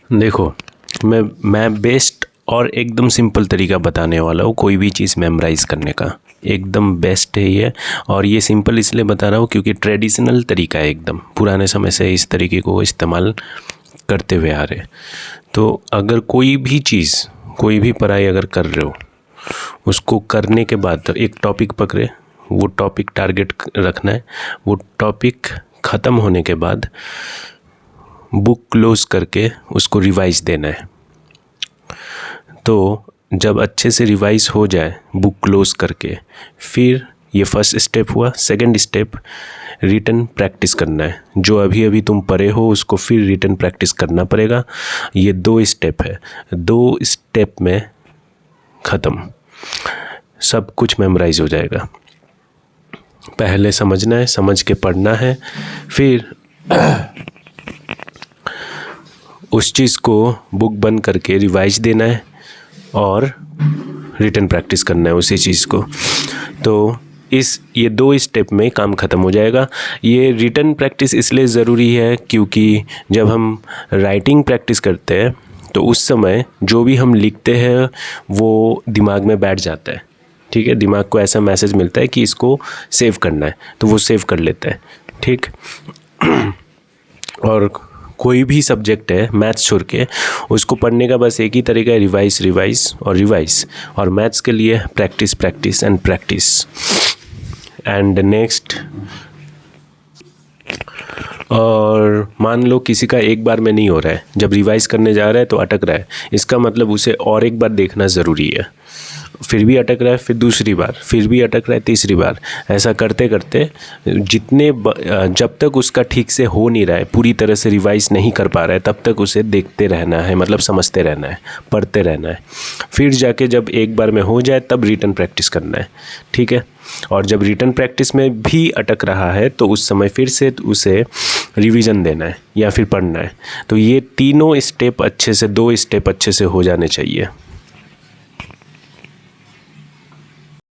देखो, मैं बेस्ट और एकदम सिंपल तरीका बताने वाला हूँ कोई भी चीज़ मेमोराइज़ करने का। एकदम बेस्ट है ये। और ये सिंपल इसलिए बता रहा हूँ क्योंकि ट्रेडिशनल तरीका है, एकदम पुराने समय से इस तरीके को इस्तेमाल करते हुए आ रहे। तो अगर कोई भी चीज़, कोई भी पढ़ाई अगर कर रहे हो, उसको करने के बाद एक टॉपिक पकड़े, वो टॉपिक टारगेट रखना है। वो टॉपिक ख़त्म होने के बाद बुक क्लोज करके उसको रिवाइज देना है। तो जब अच्छे से रिवाइज हो जाए बुक क्लोज करके, फिर ये फर्स्ट स्टेप हुआ। सेकंड स्टेप, रिटन प्रैक्टिस करना है। जो अभी अभी तुम पढ़े हो उसको फिर रिटन प्रैक्टिस करना पड़ेगा। ये 2 स्टेप है, 2 स्टेप में ख़त्म, सब कुछ मेमोराइज हो जाएगा। पहले समझना है, समझ के पढ़ना है, फिर उस चीज़ को बुक बंद करके रिवाइज देना है और रिटन प्रैक्टिस करना है उसी चीज़ को। तो ये 2 स्टेप में काम ख़त्म हो जाएगा। ये रिटन प्रैक्टिस इसलिए ज़रूरी है क्योंकि जब हम राइटिंग प्रैक्टिस करते हैं तो उस समय जो भी हम लिखते हैं वो दिमाग में बैठ जाता है। ठीक है, दिमाग को ऐसा मैसेज मिलता है कि इसको सेव करना है, तो वो सेव कर लेता है। ठीक। और कोई भी सब्जेक्ट है मैथ्स छोड़ के, उसको पढ़ने का बस एक ही तरीका है, रिवाइज रिवाइज और रिवाइज। और मैथ्स के लिए practice practice and practice. And next, और मान लो किसी का एक बार में नहीं हो रहा है, जब रिवाइज करने जा रहा है तो अटक रहा है, इसका मतलब उसे और एक बार देखना ज़रूरी है। फिर भी अटक रहा है, फिर दूसरी बार, फिर भी अटक रहा है, तीसरी बार। ऐसा करते करते जब तक उसका ठीक से हो नहीं रहा है, पूरी तरह से रिवाइज नहीं कर पा रहा है, तब तक उसे देखते रहना है, मतलब समझते रहना है, पढ़ते रहना है। फिर जाके जब एक बार में हो जाए तब रिटन प्रैक्टिस करना है। ठीक है। और जब रिटन प्रैक्टिस में भी अटक रहा है तो उस समय फिर से उसे रिवीजन देना है या फिर पढ़ना है। तो ये तीनों स्टेप अच्छे से, 2 स्टेप अच्छे से हो जाने चाहिए।